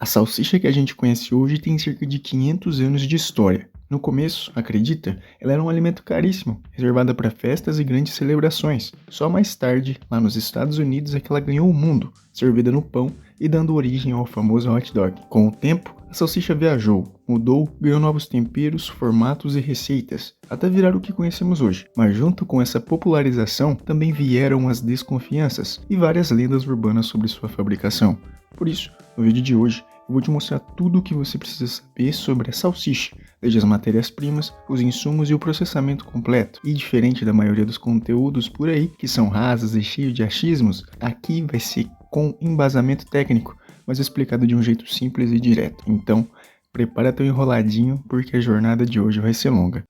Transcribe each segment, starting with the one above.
A salsicha que a gente conhece hoje tem cerca de 500 anos de história. No começo, acredita, ela era um alimento caríssimo, reservada para festas e grandes celebrações. Só mais tarde, lá nos Estados Unidos, é que ela ganhou o mundo, servida no pão e dando origem ao famoso hot dog. Com o tempo, a salsicha viajou, mudou, ganhou novos temperos, formatos e receitas, até virar o que conhecemos hoje. Mas junto com essa popularização, também vieram as desconfianças e várias lendas urbanas sobre sua fabricação. Por isso, no vídeo de hoje, eu vou te mostrar tudo o que você precisa saber sobre a salsicha, desde as matérias-primas, os insumos e o processamento completo. E diferente da maioria dos conteúdos por aí, que são rasos e cheios de achismos, aqui vai ser com embasamento técnico, mas explicado de um jeito simples e direto. Então, prepara teu enroladinho, porque a jornada de hoje vai ser longa.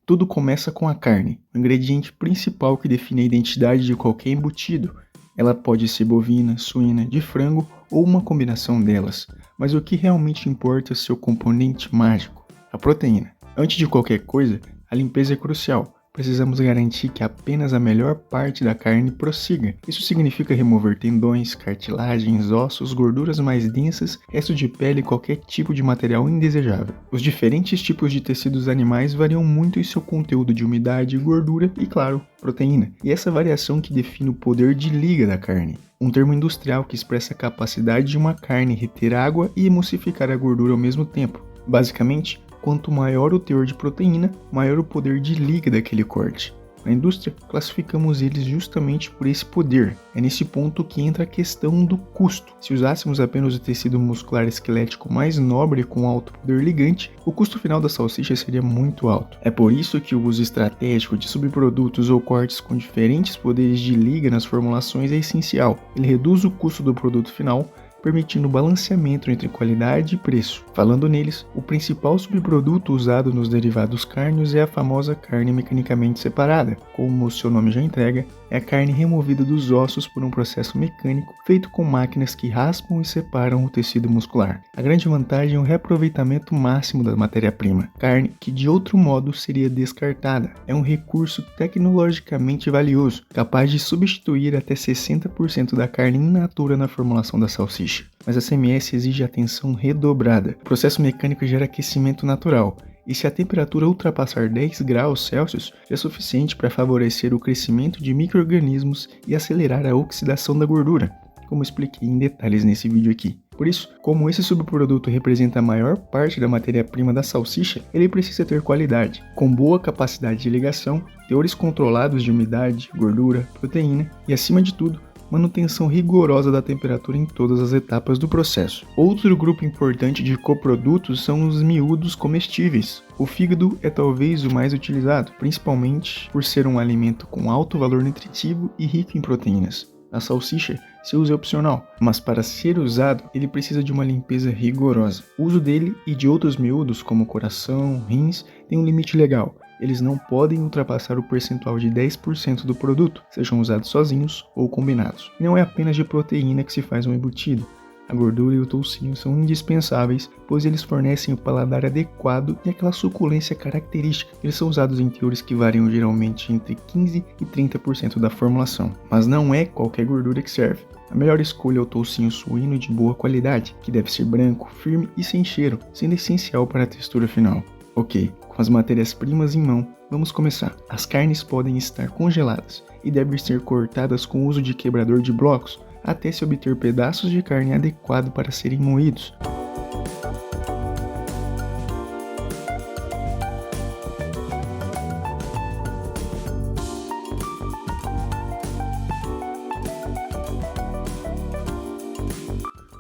Tudo começa com a carne, o ingrediente principal que define a identidade de qualquer embutido. Ela pode ser bovina, suína, de frango ou uma combinação delas, mas o que realmente importa é o seu componente mágico, a proteína. Antes de qualquer coisa, a limpeza é crucial. Precisamos garantir que apenas a melhor parte da carne prossiga. Isso significa remover tendões, cartilagens, ossos, gorduras mais densas, resto de pele e qualquer tipo de material indesejável. Os diferentes tipos de tecidos animais variam muito em seu conteúdo de umidade, gordura e, claro, proteína. E essa variação que define o poder de liga da carne. Um termo industrial que expressa a capacidade de uma carne reter água e emulsificar a gordura ao mesmo tempo. Basicamente, quanto maior o teor de proteína, maior o poder de liga daquele corte. Na indústria, classificamos eles justamente por esse poder. É nesse ponto que entra a questão do custo. Se usássemos apenas o tecido muscular esquelético mais nobre com alto poder ligante, o custo final da salsicha seria muito alto. É por isso que o uso estratégico de subprodutos ou cortes com diferentes poderes de liga nas formulações é essencial. Ele reduz o custo do produto final, permitindo o balanceamento entre qualidade e preço. Falando neles, o principal subproduto usado nos derivados cárneos é a famosa carne mecanicamente separada. Como o seu nome já entrega, é a carne removida dos ossos por um processo mecânico feito com máquinas que raspam e separam o tecido muscular. A grande vantagem é o reaproveitamento máximo da matéria-prima, carne que de outro modo seria descartada. É um recurso tecnologicamente valioso, capaz de substituir até 60% da carne in natura na formulação da salsicha. Mas a CMS exige atenção redobrada. O processo mecânico gera aquecimento natural, e se a temperatura ultrapassar 10 graus Celsius, já é suficiente para favorecer o crescimento de micro-organismos e acelerar a oxidação da gordura, como expliquei em detalhes nesse vídeo aqui. Por isso, como esse subproduto representa a maior parte da matéria-prima da salsicha, ele precisa ter qualidade, com boa capacidade de ligação, teores controlados de umidade, gordura, proteína e, acima de tudo, manutenção rigorosa da temperatura em todas as etapas do processo. Outro grupo importante de coprodutos são os miúdos comestíveis. O fígado é talvez o mais utilizado, principalmente por ser um alimento com alto valor nutritivo e rico em proteínas. Na salsicha, seu uso é opcional, mas para ser usado, ele precisa de uma limpeza rigorosa. O uso dele e de outros miúdos, como coração, rins, tem um limite legal. Eles não podem ultrapassar o percentual de 10% do produto, sejam usados sozinhos ou combinados. E não é apenas de proteína que se faz um embutido. A gordura e o toucinho são indispensáveis, pois eles fornecem o paladar adequado e aquela suculência característica. Eles são usados em teores que variam geralmente entre 15% e 30% da formulação. Mas não é qualquer gordura que serve. A melhor escolha é o toucinho suíno de boa qualidade, que deve ser branco, firme e sem cheiro, sendo essencial para a textura final. Ok, com as matérias-primas em mão, vamos começar. As carnes podem estar congeladas e devem ser cortadas com o uso de quebrador de blocos, até se obter pedaços de carne adequado para serem moídos.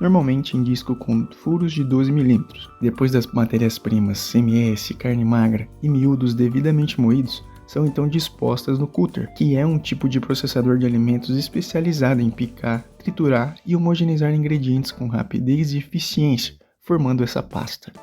Normalmente em disco com furos de 12 mm. Depois das matérias-primas CMS, carne magra e miúdos devidamente moídos, são então dispostas no cutter, que é um tipo de processador de alimentos especializado em picar, triturar e homogeneizar ingredientes com rapidez e eficiência, formando essa pasta.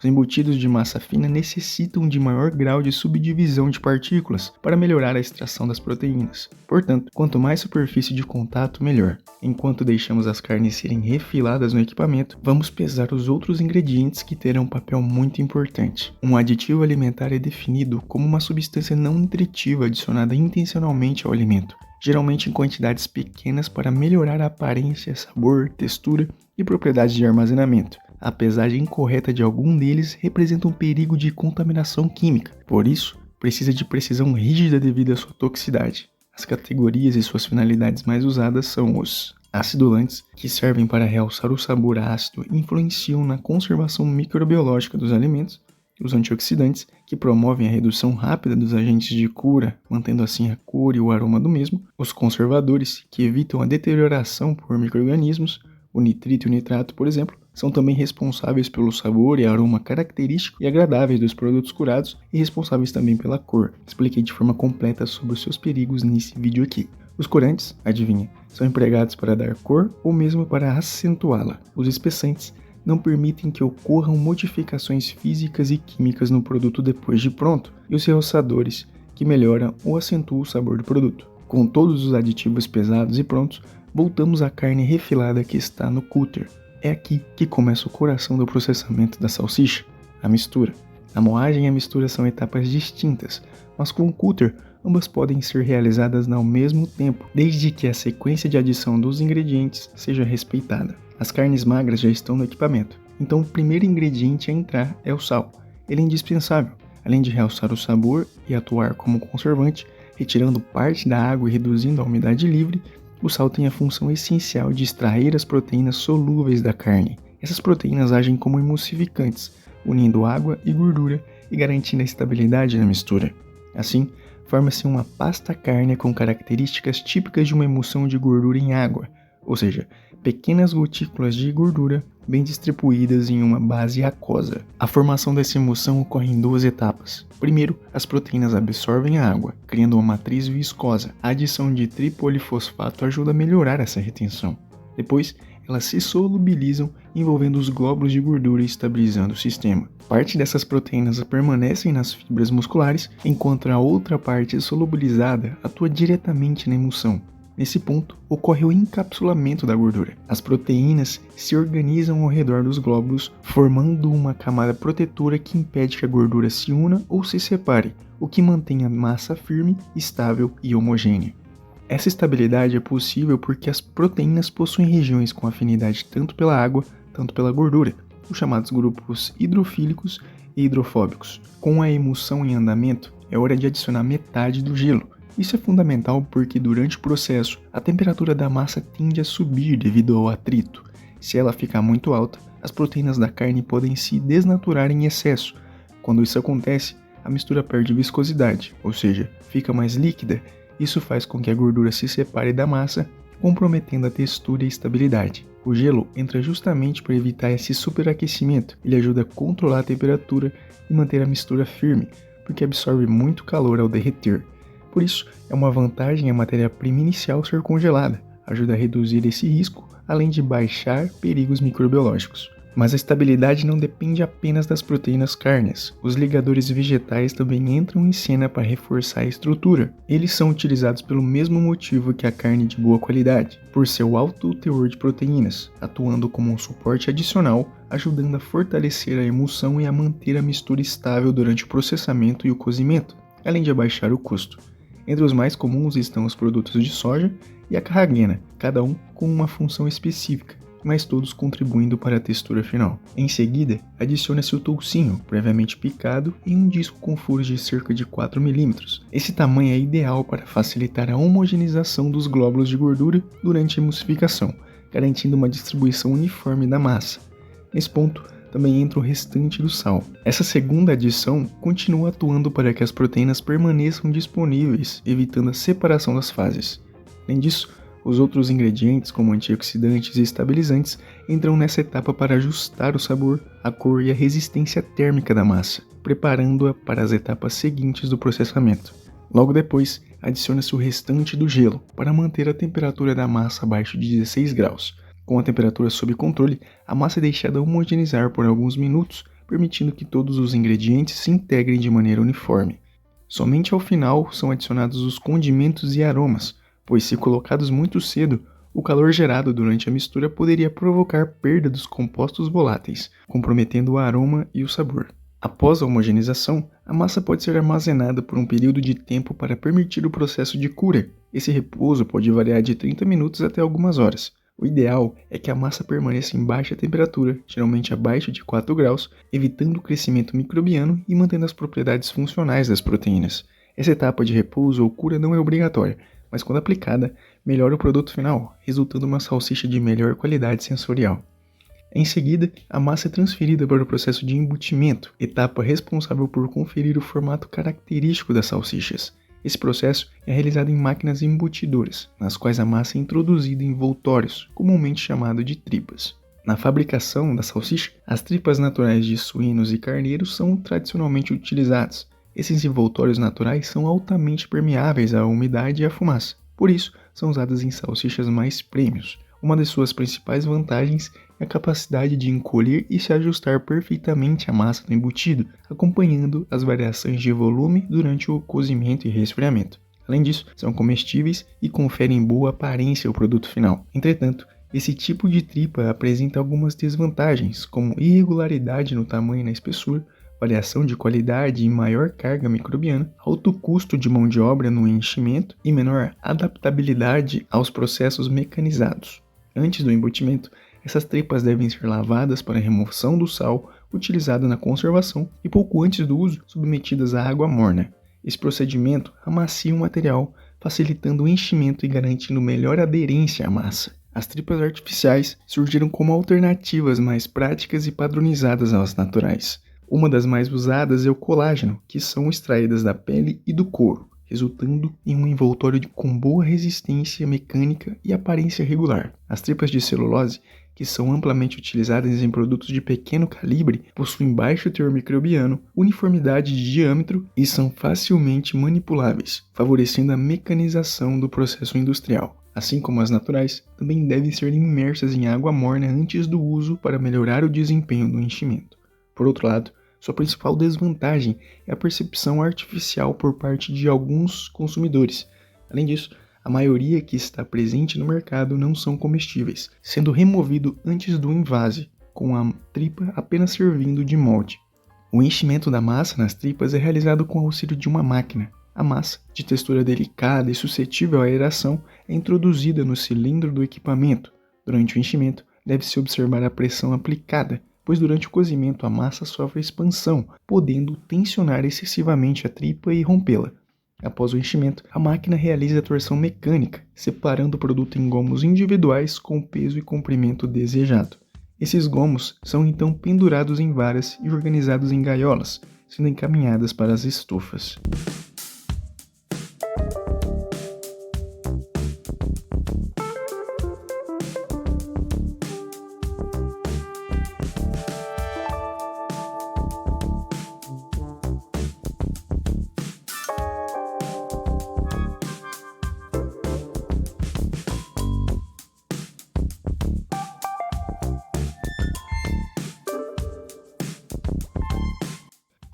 Os embutidos de massa fina necessitam de maior grau de subdivisão de partículas para melhorar a extração das proteínas. Portanto, quanto mais superfície de contato, melhor. Enquanto deixamos as carnes serem refiladas no equipamento, vamos pesar os outros ingredientes que terão um papel muito importante. Um aditivo alimentar é definido como uma substância não nutritiva adicionada intencionalmente ao alimento, geralmente em quantidades pequenas para melhorar a aparência, sabor, textura e propriedades de armazenamento. A pesagem incorreta de algum deles representa um perigo de contaminação química, por isso, precisa de precisão rígida devido à sua toxicidade. As categorias e suas finalidades mais usadas são os acidulantes, que servem para realçar o sabor ácido e influenciam na conservação microbiológica dos alimentos, os antioxidantes, que promovem a redução rápida dos agentes de cura, mantendo assim a cor e o aroma do mesmo, os conservadores, que evitam a deterioração por micro-organismos, o nitrito e o nitrato, por exemplo, são também responsáveis pelo sabor e aroma característico e agradáveis dos produtos curados e responsáveis também pela cor. Expliquei de forma completa sobre os seus perigos nesse vídeo aqui. Os corantes, adivinha, são empregados para dar cor ou mesmo para acentuá-la. Os espessantes não permitem que ocorram modificações físicas e químicas no produto depois de pronto, e os realçadores, que melhoram ou acentuam o sabor do produto. Com todos os aditivos pesados e prontos, voltamos à carne refilada que está no cooler. É aqui que começa o coração do processamento da salsicha, a mistura. A moagem e a mistura são etapas distintas, mas com o cooler, ambas podem ser realizadas ao mesmo tempo, desde que a sequência de adição dos ingredientes seja respeitada. As carnes magras já estão no equipamento, então o primeiro ingrediente a entrar é o sal. Ele é indispensável, além de realçar o sabor e atuar como conservante, retirando parte da água e reduzindo a umidade livre. O sal tem a função essencial de extrair as proteínas solúveis da carne. Essas proteínas agem como emulsificantes, unindo água e gordura e garantindo a estabilidade na mistura. Assim, forma-se uma pasta carne com características típicas de uma emulsão de gordura em água, ou seja, pequenas gotículas de gordura bem distribuídas em uma base aquosa. A formação dessa emulsão ocorre em duas etapas. Primeiro, as proteínas absorvem a água, criando uma matriz viscosa. A adição de tripolifosfato ajuda a melhorar essa retenção. Depois, elas se solubilizam, envolvendo os glóbulos de gordura e estabilizando o sistema. Parte dessas proteínas permanecem nas fibras musculares, enquanto a outra parte solubilizada atua diretamente na emulsão. Nesse ponto, ocorre o encapsulamento da gordura. As proteínas se organizam ao redor dos glóbulos, formando uma camada protetora que impede que a gordura se una ou se separe, o que mantém a massa firme, estável e homogênea. Essa estabilidade é possível porque as proteínas possuem regiões com afinidade tanto pela água, tanto pela gordura, os chamados grupos hidrofílicos e hidrofóbicos. Com a emulsão em andamento, é hora de adicionar metade do gelo. Isso é fundamental porque durante o processo, a temperatura da massa tende a subir devido ao atrito. Se ela ficar muito alta, as proteínas da carne podem se desnaturar em excesso. Quando isso acontece, a mistura perde viscosidade, ou seja, fica mais líquida. Isso faz com que a gordura se separe da massa, comprometendo a textura e a estabilidade. O gelo entra justamente para evitar esse superaquecimento. Ele ajuda a controlar a temperatura e manter a mistura firme, porque absorve muito calor ao derreter. Por isso, é uma vantagem a matéria-prima inicial ser congelada, ajuda a reduzir esse risco, além de baixar perigos microbiológicos. Mas a estabilidade não depende apenas das proteínas cárneas. Os ligadores vegetais também entram em cena para reforçar a estrutura. Eles são utilizados pelo mesmo motivo que a carne de boa qualidade, por seu alto teor de proteínas, atuando como um suporte adicional, ajudando a fortalecer a emulsão e a manter a mistura estável durante o processamento e o cozimento, além de abaixar o custo. Entre os mais comuns estão os produtos de soja e a carragena, cada um com uma função específica, mas todos contribuindo para a textura final. Em seguida, adiciona-se o toucinho, previamente picado, em um disco com furos de cerca de 4 mm. Esse tamanho é ideal para facilitar a homogeneização dos glóbulos de gordura durante a emulsificação, garantindo uma distribuição uniforme da massa. Nesse ponto, também entra o restante do sal. Essa segunda adição continua atuando para que as proteínas permaneçam disponíveis, evitando a separação das fases. Além disso, os outros ingredientes, como antioxidantes e estabilizantes, entram nessa etapa para ajustar o sabor, a cor e a resistência térmica da massa, preparando-a para as etapas seguintes do processamento. Logo depois, adiciona-se o restante do gelo, para manter a temperatura da massa abaixo de 16 graus. Com a temperatura sob controle, a massa é deixada homogeneizar por alguns minutos permitindo que todos os ingredientes se integrem de maneira uniforme. Somente ao final são adicionados os condimentos e aromas, pois se colocados muito cedo, o calor gerado durante a mistura poderia provocar perda dos compostos voláteis, comprometendo o aroma e o sabor. Após a homogeneização, a massa pode ser armazenada por um período de tempo para permitir o processo de cura. Esse repouso pode variar de 30 minutos até algumas horas. O ideal é que a massa permaneça em baixa temperatura, geralmente abaixo de 4 graus, evitando o crescimento microbiano e mantendo as propriedades funcionais das proteínas. Essa etapa de repouso ou cura não é obrigatória, mas quando aplicada, melhora o produto final, resultando em uma salsicha de melhor qualidade sensorial. Em seguida, a massa é transferida para o processo de embutimento, etapa responsável por conferir o formato característico das salsichas. Esse processo é realizado em máquinas embutidoras, nas quais a massa é introduzida em envoltórios, comumente chamado de tripas. Na fabricação da salsicha, as tripas naturais de suínos e carneiros são tradicionalmente utilizadas. Esses envoltórios naturais são altamente permeáveis à umidade e à fumaça, por isso são usadas em salsichas mais premium. Uma de suas principais vantagens é a capacidade de encolher e se ajustar perfeitamente à massa do embutido, acompanhando as variações de volume durante o cozimento e resfriamento. Além disso, são comestíveis e conferem boa aparência ao produto final. Entretanto, esse tipo de tripa apresenta algumas desvantagens, como irregularidade no tamanho e na espessura, variação de qualidade e maior carga microbiana, alto custo de mão de obra no enchimento e menor adaptabilidade aos processos mecanizados. Antes do embutimento, essas tripas devem ser lavadas para a remoção do sal utilizado na conservação e pouco antes do uso submetidas à água morna. Esse procedimento amacia o material, facilitando o enchimento e garantindo melhor aderência à massa. As tripas artificiais surgiram como alternativas mais práticas e padronizadas às naturais. Uma das mais usadas é o colágeno, que são extraídas da pele e do couro, resultando em um envoltório com boa resistência mecânica e aparência regular. As tripas de celulose, que são amplamente utilizadas em produtos de pequeno calibre, possuem baixo teor microbiano, uniformidade de diâmetro e são facilmente manipuláveis, favorecendo a mecanização do processo industrial. Assim como as naturais, também devem ser imersas em água morna antes do uso para melhorar o desempenho do enchimento. Por outro lado, sua principal desvantagem é a percepção artificial por parte de alguns consumidores. Além disso, a maioria que está presente no mercado não são comestíveis, sendo removido antes do invase, com a tripa apenas servindo de molde. O enchimento da massa nas tripas é realizado com o auxílio de uma máquina. A massa, de textura delicada e suscetível à aeração, é introduzida no cilindro do equipamento. Durante o enchimento, deve-se observar a pressão aplicada, pois durante o cozimento a massa sofre expansão, podendo tensionar excessivamente a tripa e rompê-la. Após o enchimento, a máquina realiza a torção mecânica, separando o produto em gomos individuais com o peso e comprimento desejado. Esses gomos são então pendurados em varas e organizados em gaiolas, sendo encaminhadas para as estufas.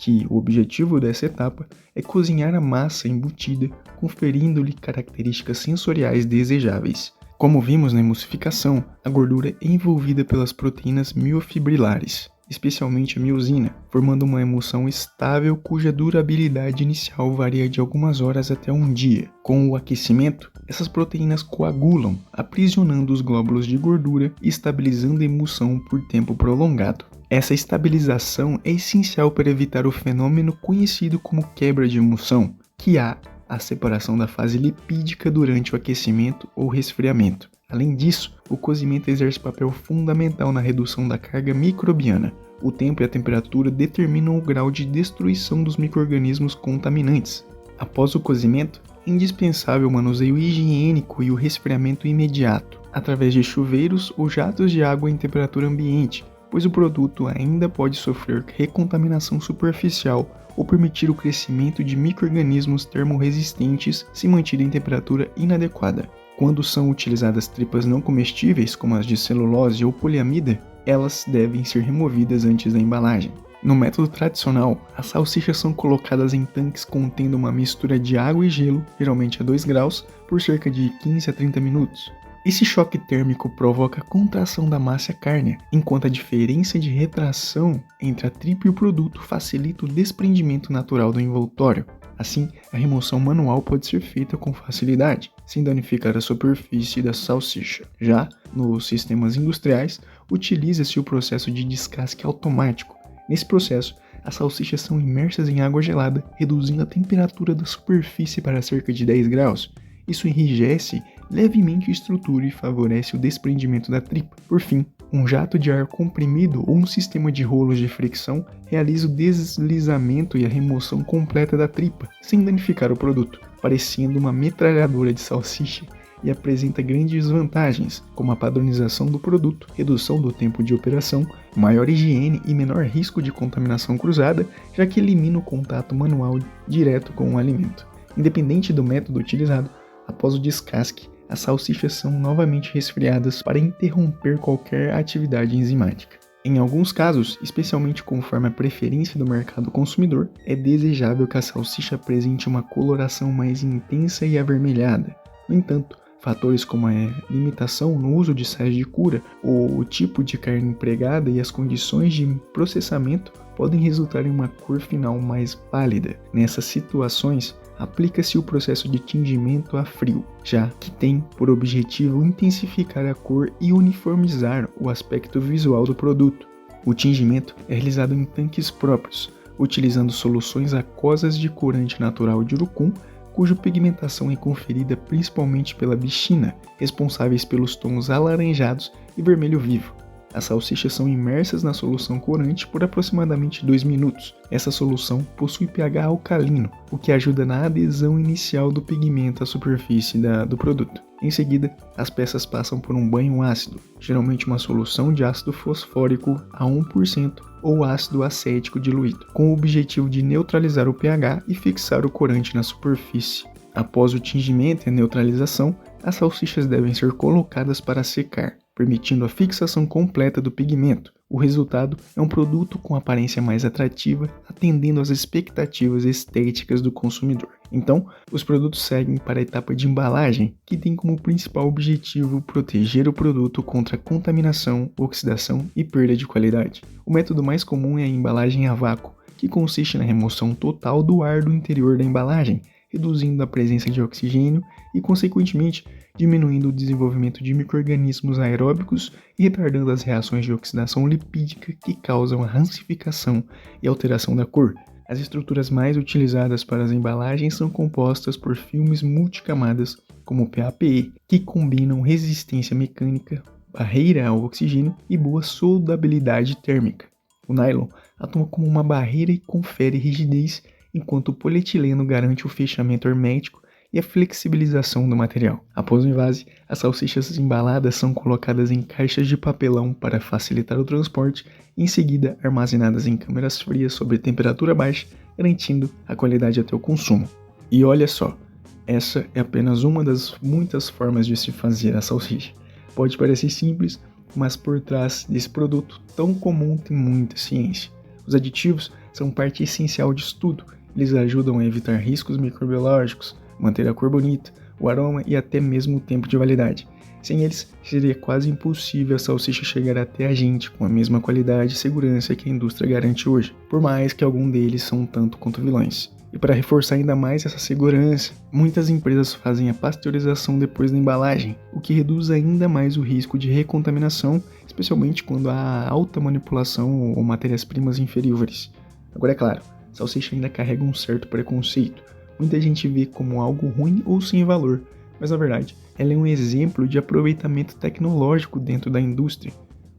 Que o objetivo dessa etapa é cozinhar a massa embutida, conferindo-lhe características sensoriais desejáveis. Como vimos na emulsificação, a gordura é envolvida pelas proteínas miofibrilares, especialmente a miosina, formando uma emulsão estável cuja durabilidade inicial varia de algumas horas até um dia. Com o aquecimento, essas proteínas coagulam, aprisionando os glóbulos de gordura e estabilizando a emulsão por tempo prolongado. Essa estabilização é essencial para evitar o fenômeno conhecido como quebra de emulsão, que há a separação da fase lipídica durante o aquecimento ou resfriamento. Além disso, o cozimento exerce papel fundamental na redução da carga microbiana. O tempo e a temperatura determinam o grau de destruição dos micro-organismos contaminantes. Após o cozimento, é indispensável o manuseio higiênico e o resfriamento imediato, através de chuveiros ou jatos de água em temperatura ambiente, pois o produto ainda pode sofrer recontaminação superficial ou permitir o crescimento de micro-organismos termorresistentes se mantido em temperatura inadequada. Quando são utilizadas tripas não comestíveis, como as de celulose ou poliamida, elas devem ser removidas antes da embalagem. No método tradicional, as salsichas são colocadas em tanques contendo uma mistura de água e gelo, geralmente a 2 graus, por cerca de 15 a 30 minutos. Esse choque térmico provoca a contração da massa cárnea, enquanto a diferença de retração entre a tripa e o produto facilita o desprendimento natural do envoltório. Assim, a remoção manual pode ser feita com facilidade, sem danificar a superfície da salsicha. Já nos sistemas industriais, utiliza-se o processo de descasque automático. Nesse processo, as salsichas são imersas em água gelada, reduzindo a temperatura da superfície para cerca de 10 graus. Isso enrijece levemente a estrutura e favorece o desprendimento da tripa. Por fim, um jato de ar comprimido ou um sistema de rolos de fricção realiza o deslizamento e a remoção completa da tripa, sem danificar o produto, parecendo uma metralhadora de salsicha, e apresenta grandes vantagens, como a padronização do produto, redução do tempo de operação, maior higiene e menor risco de contaminação cruzada, já que elimina o contato manual direto com o alimento. Independente do método utilizado, após o descasque, as salsichas são novamente resfriadas para interromper qualquer atividade enzimática. Em alguns casos, especialmente conforme a preferência do mercado consumidor, é desejável que a salsicha apresente uma coloração mais intensa e avermelhada. No entanto, fatores como a limitação no uso de sais de cura, ou o tipo de carne empregada e as condições de processamento podem resultar em uma cor final mais pálida. Nessas situações, aplica-se o processo de tingimento a frio, já que tem por objetivo intensificar a cor e uniformizar o aspecto visual do produto. O tingimento é realizado em tanques próprios, utilizando soluções aquosas de corante natural de urucum, cuja pigmentação é conferida principalmente pela bichina, responsáveis pelos tons alaranjados e vermelho vivo. As salsichas são imersas na solução corante por aproximadamente 2 minutos. Essa solução possui pH alcalino, o que ajuda na adesão inicial do pigmento à superfície do produto. Em seguida, as peças passam por um banho ácido, geralmente uma solução de ácido fosfórico a 1% ou ácido acético diluído, com o objetivo de neutralizar o pH e fixar o corante na superfície. Após o tingimento e a neutralização, as salsichas devem ser colocadas para secar, permitindo a fixação completa do pigmento. O resultado é um produto com aparência mais atrativa, atendendo às expectativas estéticas do consumidor. Então, os produtos seguem para a etapa de embalagem, que tem como principal objetivo proteger o produto contra contaminação, oxidação e perda de qualidade. O método mais comum é a embalagem a vácuo, que consiste na remoção total do ar do interior da embalagem, reduzindo a presença de oxigênio e, consequentemente, diminuindo o desenvolvimento de micro-organismos aeróbicos e retardando as reações de oxidação lipídica que causam a rancificação e alteração da cor. As estruturas mais utilizadas para as embalagens são compostas por filmes multicamadas, como o PAPE, que combinam resistência mecânica, barreira ao oxigênio e boa soldabilidade térmica. O nylon atua como uma barreira e confere rigidez, enquanto o polietileno garante o fechamento hermético e a flexibilização do material. Após o envase, as salsichas embaladas são colocadas em caixas de papelão para facilitar o transporte e em seguida armazenadas em câmaras frias sob temperatura baixa, garantindo a qualidade até o consumo. E olha só, essa é apenas uma das muitas formas de se fazer a salsicha. Pode parecer simples, mas por trás desse produto tão comum tem muita ciência. Os aditivos são parte essencial disso tudo. Eles ajudam a evitar riscos microbiológicos, manter a cor bonita, o aroma e até mesmo o tempo de validade. Sem eles, seria quase impossível a salsicha chegar até a gente com a mesma qualidade e segurança que a indústria garante hoje, por mais que algum deles são tanto quanto vilões. E para reforçar ainda mais essa segurança, muitas empresas fazem a pasteurização depois da embalagem, o que reduz ainda mais o risco de recontaminação, especialmente quando há alta manipulação ou matérias-primas inferiores. Agora é claro, salsicha ainda carrega um certo preconceito. Muita gente vê como algo ruim ou sem valor, mas na verdade, ela é um exemplo de aproveitamento tecnológico dentro da indústria.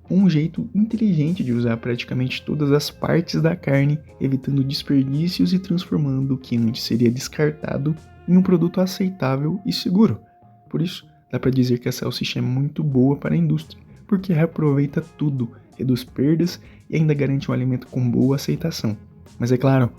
Um jeito inteligente de usar praticamente todas as partes da carne, evitando desperdícios e transformando o que antes seria descartado em um produto aceitável e seguro. Por isso, dá para dizer que a salsicha é muito boa para a indústria, porque reaproveita tudo, reduz perdas e ainda garante um alimento com boa aceitação. Mas é claro,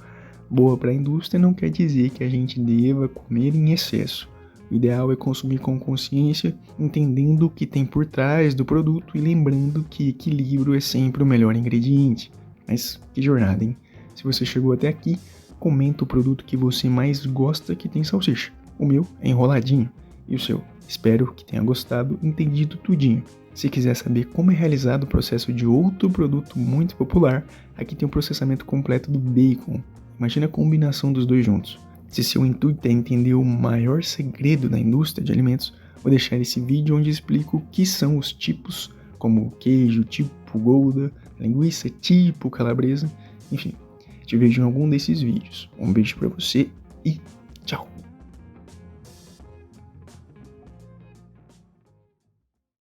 boa para a indústria não quer dizer que a gente deva comer em excesso. O ideal é consumir com consciência, entendendo o que tem por trás do produto e lembrando que equilíbrio é sempre o melhor ingrediente. Mas que jornada, hein? Se você chegou até aqui, comenta o produto que você mais gosta que tem salsicha. O meu é enroladinho. E o seu? Espero que tenha gostado, entendido tudinho. Se quiser saber como é realizado o processo de outro produto muito popular, aqui tem o processamento completo do bacon. Imagina a combinação dos dois juntos. Se seu intuito é entender o maior segredo da indústria de alimentos, vou deixar esse vídeo onde explico o que são os tipos, como queijo tipo Gouda, linguiça tipo calabresa, enfim. Te vejo em algum desses vídeos. Um beijo pra você e tchau!